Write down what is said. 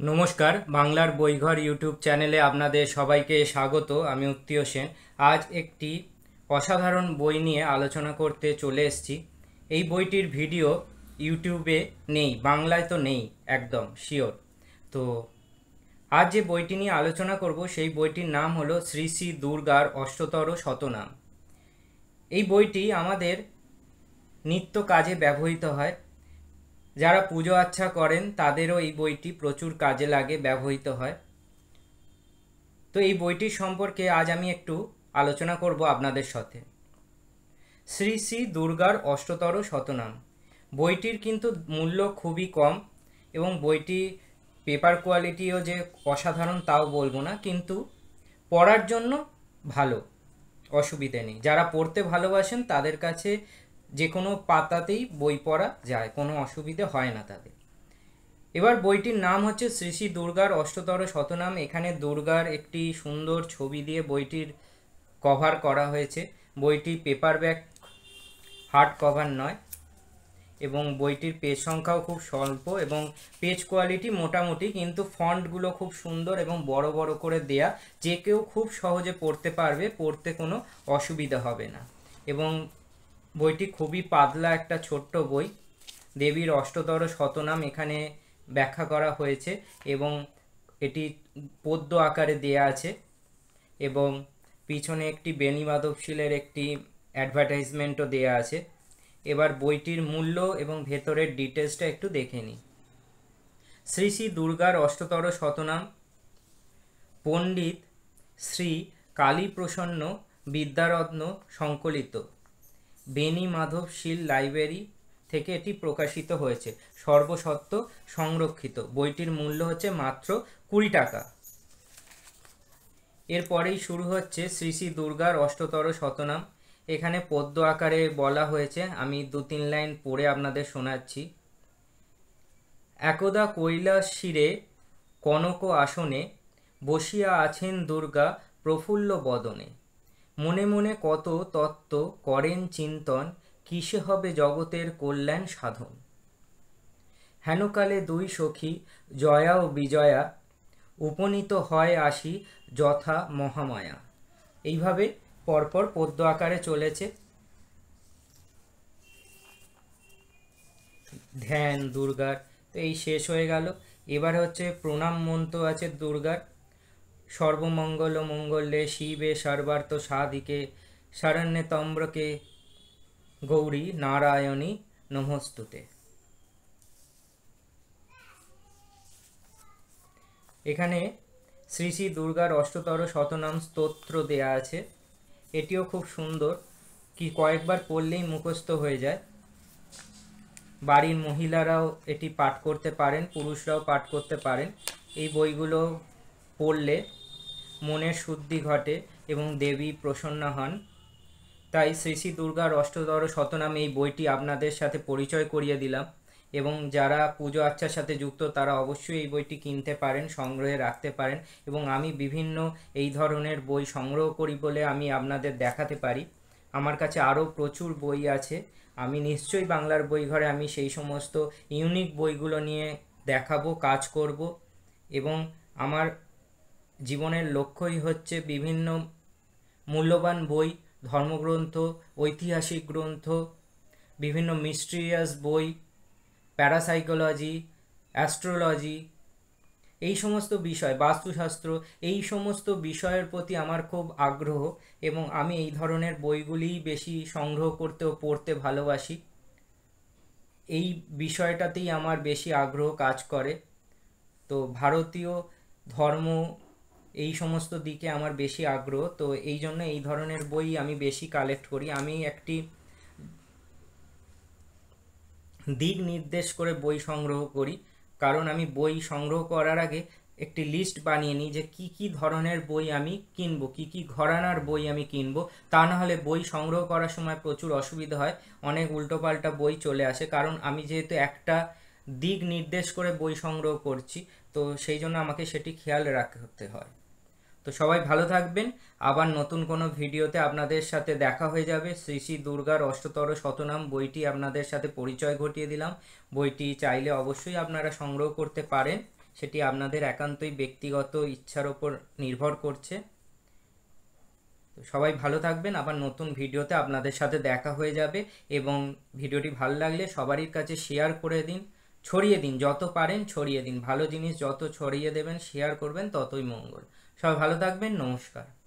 নমস্কার, বাংলার বইঘর ইউটিউব চ্যানেলে আপনাদের সবাইকে স্বাগত। আমি উত্তীয় সেন। আজ একটি অসাধারণ বই নিয়ে আলোচনা করতে চলে এসেছি। এই বইটির ভিডিও ইউটিউবে নেই, বাংলায় তো নেই, একদম শিওর। তো আজ যে বইটি নিয়ে আলোচনা করব সেই বইটির নাম হলো শ্রী শ্রী দুর্গার অষ্টতর শতনাম। এই বইটি আমাদের নিত্য কাজে ব্যবহৃত হয়। যারা পুজো আচ্ছা করেন তাদেরও এই বইটি প্রচুর কাজে লাগে, ব্যবহৃত হয়। তো এই বইটির সম্পর্কে আজ আমি একটু আলোচনা করব আপনাদের সাথে। শ্রী শ্রী দুর্গার অষ্টতর শতনাম বইটির কিন্তু মূল্য খুবই কম, এবং বইটি পেপার কোয়ালিটিও যে অসাধারণ তাও বলবো না, কিন্তু পড়ার জন্য ভালো, অসুবিধে নেই। যারা পড়তে ভালোবাসেন তাদের কাছে যে কোনো পাতাতেই বই পড়া যায়, কোনো অসুবিধে হয় না তাদের। এবার বইটির নাম হচ্ছে শ্রী শ্রী দুর্গার অষ্টতর শতনাম। এখানে দুর্গার একটি সুন্দর ছবি দিয়ে বইটির কভার করা হয়েছে। বইটি পেপার ব্যাক, হার্ড কভার নয়, এবং বইটির পেজ সংখ্যাও খুব স্বল্প এবং পেজ কোয়ালিটি মোটামুটি, কিন্তু ফন্টগুলো খুব সুন্দর এবং বড় বড় করে দেয়া, যে কেউ খুব সহজে পড়তে পারবে, পড়তে কোনো অসুবিধা হবে না। এবং বইটি খুবই পাতলা একটা ছোট্ট বই। দেবীর অষ্টতর শতনাম এখানে ব্যাখ্যা করা হয়েছে এবং এটি পদ্য আকারে দেয়া আছে, এবং পিছনে একটি বেণী মাধবশীলের একটি অ্যাডভার্টাইজমেন্টও দেয়া আছে। এবার বইটির মূল্য এবং ভেতরের ডিটেলসটা একটু দেখে নিই। শ্রী শ্রী দুর্গার অষ্টতর শতনাম পণ্ডিত শ্রী কালীপ্রসন্ন বিদ্যারত্ন সংকলিত, বেণী মাধবশীল লাইব্রেরি থেকে এটি প্রকাশিত হয়েছে, সর্বসত্ত্ব সংরক্ষিত। বইটির মূল্য হচ্ছে মাত্র 20 টাকা। এরপরেই শুরু হচ্ছে শ্রী শ্রী দুর্গার অষ্টতর শতনাম। এখানে পদ্য আকারে বলা হয়েছে, আমি 2-3 লাইন পড়ে আপনাদের শোনাচ্ছি। একদা কৈলাস শিরে কনক আসনে বসিয়া আছেন দুর্গা প্রফুল্ল বদনে, মনে মনে কত তত্ত্ব করেন চিন্তন, কিসে হবে জগতের কল্যাণ সাধন। হেনকালে দুই সখী জয়া ও বিজয়া, উপনীত হয় আসি যথা মহামায়া। এইভাবে পরপর পদ্য আকারে চলেছে। ধ্যান দুর্গার তো এই শেষ হয়ে গেল। এবার হচ্ছে প্রণাম মন্ত্র আছে দুর্গার। সর্বমঙ্গল মঙ্গলে শিবে সর্বার্থ সাধিকে, শরণ্যে ত্র্যম্বকে গৌরী নারায়ণী নমস্তুতে। এখানে শ্রী শ্রী দুর্গার অষ্টতর শতনাম স্তোত্র দেয়া আছে। এটিও খুব সুন্দর, কি কয়েকবার পড়লেই মুখস্থ হয়ে যায়। বাড়ির মহিলারাও এটি পাঠ করতে পারেন, পুরুষরাও পাঠ করতে পারেন। এই বইগুলো পড়লে মনের শুদ্ধি ঘটে এবং দেবী প্রসন্ন হন। তাই শ্রী শ্রী দুর্গার অষ্টতর শতনাম এই বইটি আপনাদের সাথে পরিচয় করিয়ে দিলাম, এবং যারা পুজো আচ্চার সাথে যুক্ত তারা অবশ্যই এই বইটি কিনতে পারেন, সংগ্রহে রাখতে পারেন। এবং আমি বিভিন্ন এই ধরনের বই সংগ্রহ করি বলে আমি আপনাদের দেখাতে পারি। আমার কাছে আরও প্রচুর বই আছে। আমি নিশ্চয়ই বাংলার বইঘরে আমি সেই সমস্ত ইউনিক বইগুলো নিয়ে দেখাবো, কাজ করব। এবং আমার জীবনের লক্ষ্যই হচ্ছে বিভিন্ন মূল্যবান বই, ধর্মগ্রন্থ, ঐতিহাসিক গ্রন্থ, বিভিন্ন মিস্ট্রিয়াস বই, প্যারাসাইকোলজি, অ্যাস্ট্রোলজি, এই সমস্ত বিষয়, বাস্তুশাস্ত্র, এই সমস্ত বিষয়ের প্রতি আমার খুব আগ্রহ, এবং আমি এই ধরনের বইগুলিই বেশি সংগ্রহ করতে ও পড়তে ভালোবাসি। এই বিষয়টাতেই আমার বেশি আগ্রহ কাজ করে। তো ভারতীয় ধর্ম, এই সমস্ত দিকে আমার বেশি আগ্রহ, তো এই জন্য এই ধরনের বই আমি বেশি কালেক্ট করি। আমি একটি দিক নির্দেশ করে বই সংগ্রহ করি, কারণ আমি বই সংগ্রহ করার আগে একটি লিস্ট বানিয়ে নিই যে কি কি ধরনের বই আমি কিনবো, কি কি ঘরানার বই আমি কিনবো। তা না হলে বই সংগ্রহ করার সময় প্রচুর অসুবিধা হয়, অনেক উল্টোপাল্টা বই চলে আসে, কারণ আমি যেহেতু একটা দিক নির্দেশ করে বই সংগ্রহ করছি, তো সেই জন্য আমাকে সেটি খেয়াল রাখতে হয়। তো সবাই ভালো থাকবেন। আবার নতুন কোনো ভিডিওতে আপনাদের সাথে দেখা হয়ে যাবে। শ্রী শ্রী দুর্গার অষ্টতর শতনাম বইটি আপনাদের সাথে পরিচয় ঘটিয়ে দিলাম। বইটি চাইলে অবশ্যই আপনারা সংগ্রহ করতে পারেন সেটি আপনাদের একান্তই ব্যক্তিগত ইচ্ছার ওপর নির্ভর করছে। তো সবাই ভালো থাকবেন, আবার নতুন ভিডিওতে আপনাদের সাথে দেখা হয়ে যাবে। এবং ভিডিওটি ভালো লাগলে সবারই কাছে শেয়ার করে দিন, ছড়িয়ে দিন, যত পারেন ছড়িয়ে দিন। ভালো জিনিস যত ছড়িয়ে দেবেন, শেয়ার করবেন, ততই মঙ্গল। সবাই ভালো থাকবেন, নমস্কার।